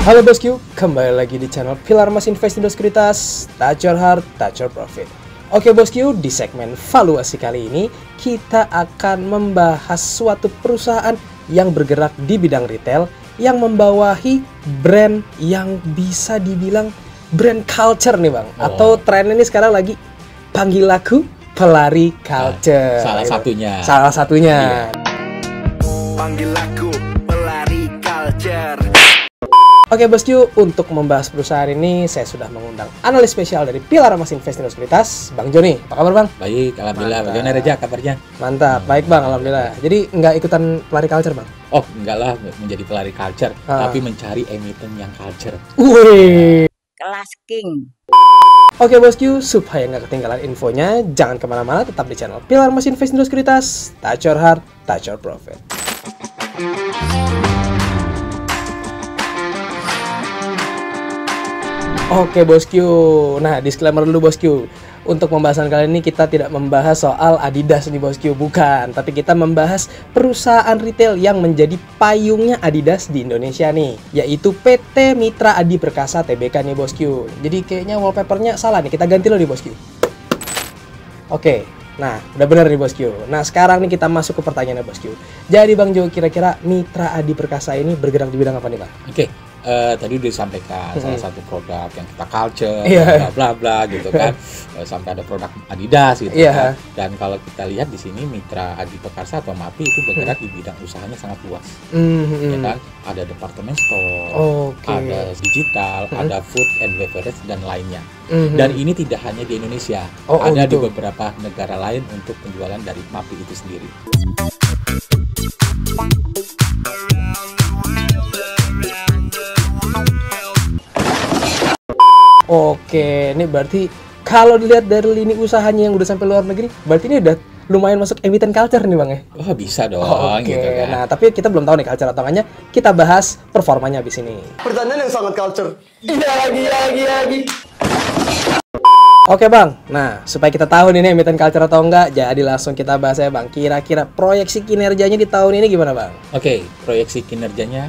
Halo bosku, kembali lagi di channel Pilar Mas Invest Indo Sekuritas, touch your heart, touch your profit. Oke bosku, di segmen valuasi kali ini kita akan membahas suatu perusahaan yang bergerak di bidang retail yang membawahi brand yang bisa dibilang brand culture nih bang, atau tren ini sekarang lagi panggil aku pelari culture. Salah satunya. Panggil aku pelari culture. Oke bosku, untuk membahas perusahaan ini saya sudah mengundang analis spesial dari Pilar Mas Invest Indo Sekuritas, Bang Joni. Apa kabar Bang? Baik, alhamdulillah. Bagaimana Reja kabarnya? Mantap, baik Bang, alhamdulillah. Jadi nggak ikutan pelari culture Bang? Oh, enggak lah menjadi pelari culture, tapi mencari emiten yang culture. Wih, kelas king. Oke bosku, supaya nggak ketinggalan infonya, jangan kemana-mana, tetap di channel Pilar Mas Invest Indo Sekuritas. Touch your heart, touch your profit. Oke bosku, nah disclaimer dulu bosku. Untuk pembahasan kali ini kita tidak membahas soal Adidas nih bosku, bukan. Tapi kita membahas perusahaan retail yang menjadi payungnya Adidas di Indonesia nih, yaitu PT Mitra Adi Perkasa Tbk nih bosku. Jadi kayaknya wallpapernya salah nih, kita ganti loh nih bosku. Oke, nah udah bener nih bosku. Nah sekarang nih kita masuk ke pertanyaannya bosku. Jadi Bang Jo, kira-kira Mitra Adi Perkasa ini bergerak di bidang apa nih Bang? Oke. Tadi udah disampaikan salah satu produk yang kita culture, bla bla bla gitu kan, sampai ada produk Adidas gitu kan. Dan kalau kita lihat di sini Mitra Adi Perkasa atau MAPI itu bergerak di bidang usahanya sangat luas, ya kan. Ada department store, ada digital, ada food and beverage dan lainnya. Dan ini tidak hanya di Indonesia, ada di beberapa negara lain untuk penjualan dari MAPI itu sendiri. Oke, ini berarti kalau dilihat dari lini usahanya yang udah sampai luar negeri, berarti ini udah lumayan masuk emiten culture nih Bang ya? Oh bisa dong, Oke. gitu kan. Nah, tapi kita belum tahu nih culture atau enggaknya, kita bahas performanya abis ini. Pertanyaan yang sangat culture. Lagi. Oke Bang, nah supaya kita tahu nih emiten culture atau enggak, jadi langsung kita bahas ya Bang. Kira-kira proyeksi kinerjanya di tahun ini gimana Bang? Oke, proyeksi kinerjanya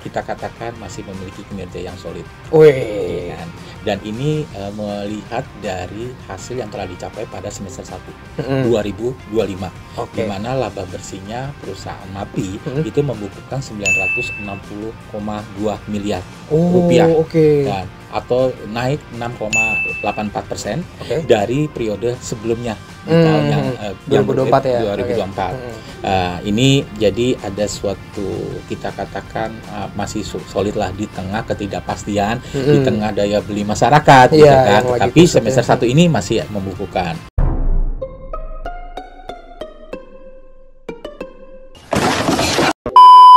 kita katakan masih memiliki kinerja yang solid. Wih. Kan? Dan ini melihat dari hasil yang telah dicapai pada semester 1 2025, di mana laba bersihnya perusahaan MAPI itu membukukan 960,2 miliar rupiah, dan atau naik 6,84% dari periode sebelumnya di tahun yang 2024 ya. 2024. Ini jadi ada suatu kita katakan masih solid lah di tengah ketidakpastian, di tengah daya beli masyarakat, gitu kan. Tapi semester 1 ini masih membukukan.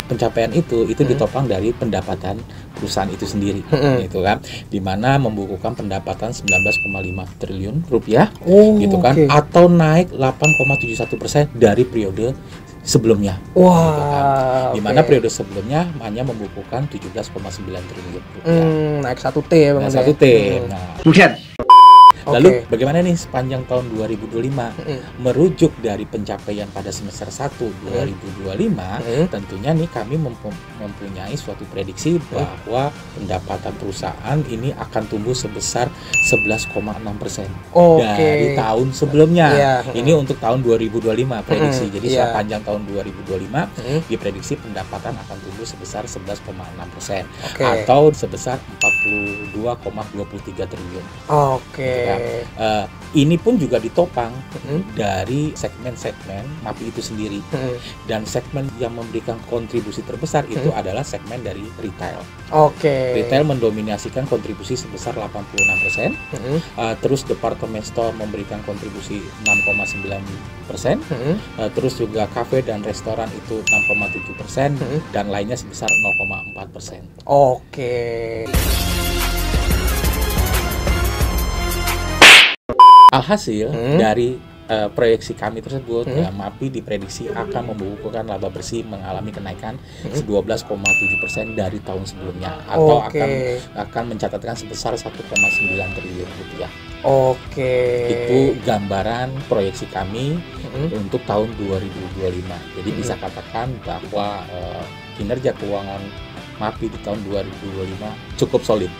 Pencapaian itu ditopang dari pendapatan perusahaan itu sendiri, gitu kan, dimana membukukan pendapatan 19,5 triliun rupiah, gitu kan, atau naik 8,71% dari periode sebelumnya, gitu kan. Dimana periode sebelumnya hanya membukukan 17,9 triliun rupiah. Naik 1T ya Bang. Nah, 1T. Nah, lalu bagaimana nih sepanjang tahun 2025? Merujuk dari pencapaian pada semester 1 2025, tentunya nih kami mempunyai suatu prediksi bahwa pendapatan perusahaan ini akan tumbuh sebesar 11,6% dari tahun sebelumnya. Ini untuk tahun 2025 prediksi. Jadi sepanjang tahun 2025 diprediksi pendapatan akan tumbuh sebesar 11,6% atau sebesar 42,23 triliun. Ini pun juga ditopang dari segmen-segmen MAPI itu sendiri, dan segmen yang memberikan kontribusi terbesar itu adalah segmen dari retail. Retail mendominasikan kontribusi sebesar 86%, terus department store memberikan kontribusi 6,9%, terus juga kafe dan restoran itu 6,7%, dan lainnya sebesar 0,4%. Alhasil dari proyeksi kami tersebut, MAPI diprediksi akan membukukan laba bersih mengalami kenaikan 12,7% dari tahun sebelumnya, atau akan mencatatkan sebesar 1,9 triliun rupiah. Itu gambaran proyeksi kami untuk tahun 2025. Jadi bisa katakan bahwa kinerja keuangan MAPI di tahun 2025 cukup solid.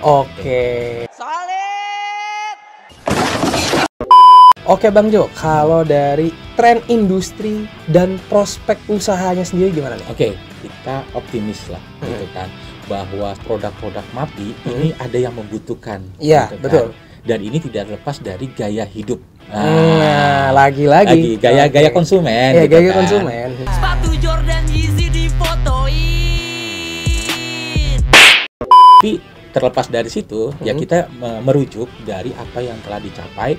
Oke. Oke Bang Jo, kalau dari tren industri dan prospek usahanya sendiri gimana nih? Oke, kita optimis lah gitu kan, bahwa produk-produk MAPI ini ada yang membutuhkan. Iya, gitu kan. betul. Dan ini tidak lepas dari gaya hidup. Nah, lagi-lagi gaya konsumen. Ya, gitu gaya kan. konsumen. Sepatu Jordan Yeezy difotoin. Tapi terlepas dari situ, ya kita merujuk dari apa yang telah dicapai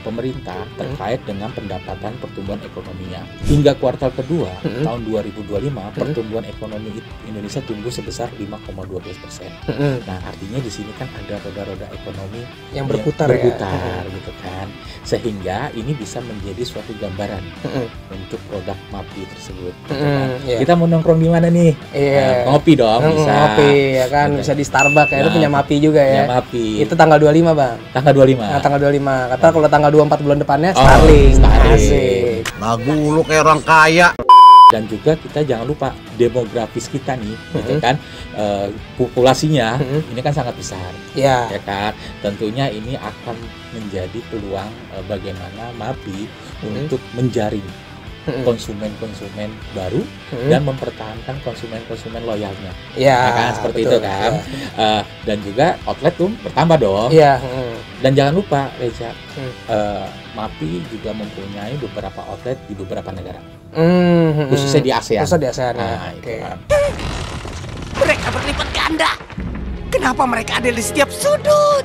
pemerintah terkait dengan pendapatan pertumbuhan ekonominya. Hingga kuartal kedua tahun 2025, pertumbuhan ekonomi Indonesia tumbuh sebesar 5,12%. Nah, artinya di sini kan ada roda-roda ekonomi yang berputar gitu kan. Sehingga ini bisa menjadi suatu gambaran untuk produk MAPI tersebut. Gitu kan. Kita mau nongkrong di mana nih? Ngopi dong, bisa. Ngopi ya kan, bisa di Starbucks ya. Itu punya MAPI juga ya. MAPI. Itu tanggal 25, Bang. Tanggal 25. Nah, tanggal 25. Kata kalau tanggal 24 bulan depannya Starling. Asik. Lagu lu kayak orang kaya. Dan juga kita jangan lupa demografis kita nih, gitu kan, populasinya ini kan sangat besar, ya kan. Tentunya ini akan menjadi peluang bagaimana MAPI untuk menjaring konsumen-konsumen baru dan mempertahankan konsumen-konsumen loyalnya, ya kan, seperti betul, itu kan. Dan juga outlet tuh bertambah dong. Dan jangan lupa Reza, MAPI juga mempunyai beberapa outlet di beberapa negara, khususnya di ASEAN. Khususnya di ASEAN. Nah, Oke. Mereka berlipat ganda. Kenapa mereka ada di setiap sudut?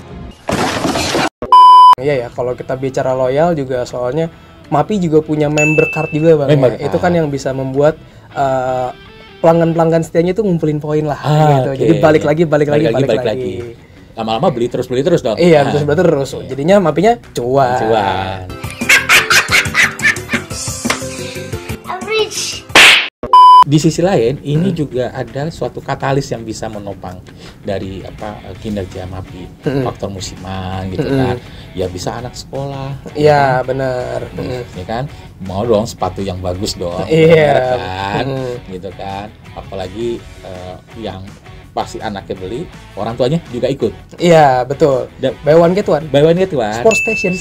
Iya ya, kalau kita bicara loyal juga soalnya MAPI juga punya member card juga Bang. Itu kan yang bisa membuat pelanggan-pelanggan setianya itu ngumpulin poin lah gitu. Jadi balik lagi. Lama-lama beli terus dong. Iya, terus. Jadinya MAPI-nya cuan. Di sisi lain, ini juga ada suatu katalis yang bisa menopang dari kinerja MAPI, faktor musiman gitu kan. Ya bisa anak sekolah. Iya, benar. Ya kan, mau dong sepatu yang bagus dong. Iya kan, gitu kan. Apalagi yang pasti anaknya beli, orang tuanya juga ikut. Iya, betul. Buy one get one. Sport station.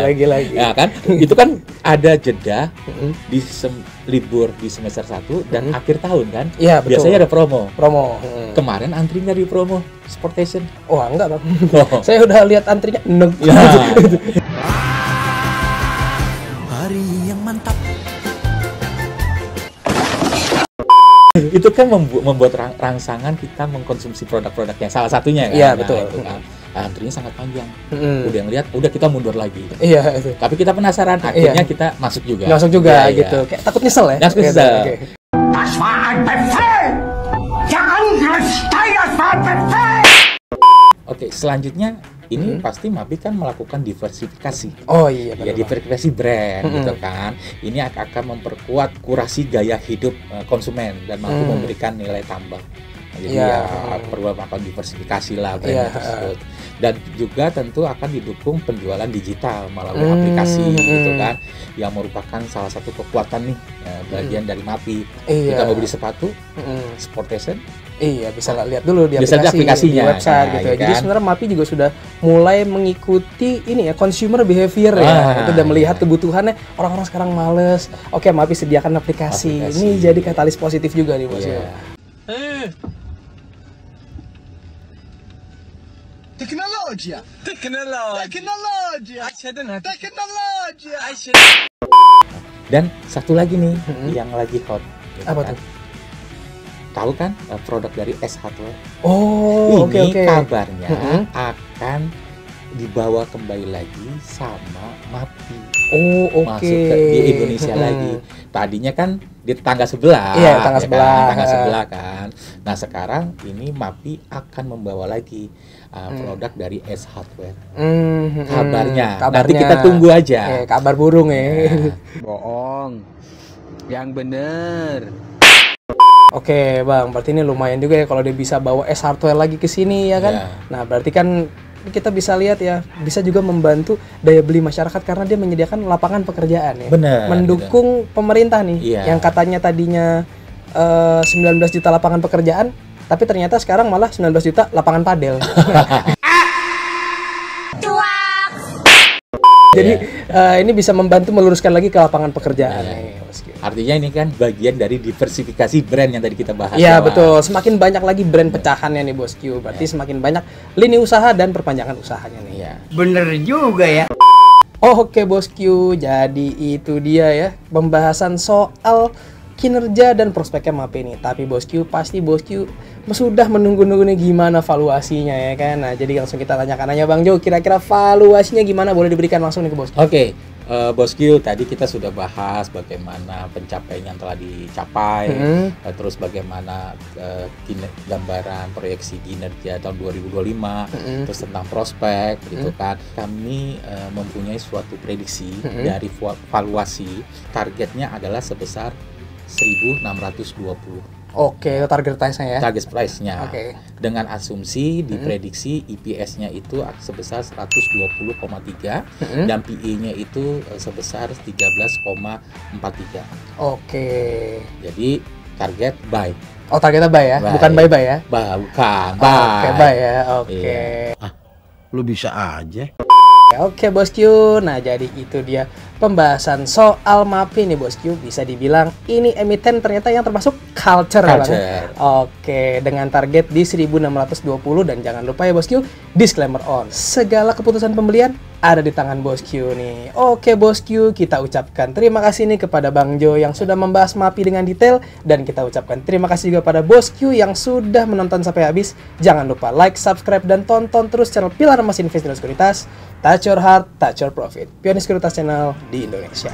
Lagi-lagi. Ya kan, itu kan ada jeda di libur di semester 1 dan akhir tahun kan. Iya, betul. Biasanya ada promo. Kemarin antrinya di promo Sport Station. Oh, enggak, Bang. Saya udah lihat antrinya. Hari yang mantap. Itu kan membuat rangsangan kita mengkonsumsi produk-produk yang salah satunya kan. Iya, betul. Itu kan. Antrinya sangat panjang. Udah ngeliat, udah kita mundur lagi. Iya, itu. Tapi kita penasaran, akhirnya kita masuk juga. Gitu. Kayak takut nyesel ya. Takut nyesel. Oke, selanjutnya ini pasti MAPI kan melakukan diversifikasi. Oh iya, ya diversifikasi brand gitu kan. Ini akan memperkuat kurasi gaya hidup konsumen dan mampu memberikan nilai tambah. Jadi perlu melakukan diversifikasi lah brand tersebut. Dan juga tentu akan didukung penjualan digital melalui aplikasi gitu kan, yang merupakan salah satu kekuatan nih bagian dari MAPI. Kita mau beli sepatu, Sportation. Iya, bisa lihat dulu di aplikasinya, di website gitu ya. Jadi sebenarnya MAPI juga sudah mulai mengikuti ini ya, consumer behavior ya. Itu udah melihat kebutuhannya orang-orang sekarang males. Oke, MAPI sediakan aplikasi. Ini jadi katalis positif juga nih, Bos. Teknologi. Dan satu lagi nih yang lagi hot. Gitu. Apa tuh? Tahu kan produk dari S Hardware? Oh, ini kabarnya akan dibawa kembali lagi sama MAPI. Oh, masuk di Indonesia lagi. Tadinya kan di tetangga sebelah. Iya, tetangga sebelah kan. Nah, sekarang ini MAPI akan membawa lagi produk dari S Hardware. Kabarnya. Nanti kita tunggu aja. Kabar burung ya. Bohong. Yang bener. Oke, Bang, berarti ini lumayan juga ya kalau dia bisa bawa S Hardware lagi ke sini ya kan. Nah, berarti kan kita bisa lihat ya, bisa juga membantu daya beli masyarakat karena dia menyediakan lapangan pekerjaan ya. Benar. Mendukung pemerintah nih yang katanya tadinya 19 juta lapangan pekerjaan, tapi ternyata sekarang malah 19 juta lapangan padel. Jadi ini bisa membantu meluruskan lagi ke lapangan pekerjaan nih, bosku. Artinya ini kan bagian dari diversifikasi brand yang tadi kita bahas. Iya betul, semakin banyak lagi brand pecahannya nih bosku, berarti semakin banyak lini usaha dan perpanjangan usahanya nih. Iya. Bener juga ya. Oke bosku, jadi itu dia ya pembahasan soal kinerja dan prospeknya MAPI ini. Tapi bosku, pasti bosku sudah menunggu-nunggu nih gimana valuasinya ya kan. Nah, jadi langsung kita tanyakan aja Bang Jo, kira-kira valuasinya gimana? Boleh diberikan langsung nih ke bosku. Oke, bosku, tadi kita sudah bahas bagaimana pencapaian yang telah dicapai, terus bagaimana gambaran proyeksi kinerja tahun 2025, terus tentang prospek, gitu kan. Kami mempunyai suatu prediksi dari valuasi, targetnya adalah sebesar 1.620. Oke, itu target price-nya ya. Target price-nya. Oke. Dengan asumsi diprediksi EPS-nya itu sebesar 120,3 dan PE-nya itu sebesar 13,43. Oke. Jadi target buy. Oh, targetnya buy ya, bukan bye-bye ya. Bukan, buy. Oke, buy ya. Oke. Iya. Lu bisa aja. Oke bosku, nah jadi itu dia pembahasan soal MAPI nih bosku. Bisa dibilang ini emiten ternyata yang termasuk culture ya Bang. Oke, dengan target di 1.620 dan jangan lupa ya bosku, disclaimer on. Segala keputusan pembelian ada di tangan bosku nih. Oke bosku, kita ucapkan terima kasih nih kepada Bang Jo yang sudah membahas MAPI dengan detail, dan kita ucapkan terima kasih juga pada bosku yang sudah menonton sampai habis. Jangan lupa like, subscribe, dan tonton terus channel Pilar Emas Invest dan Sekuritas. Touch your heart, touch your profit. Pioneer Sekuritas Channel di Indonesia.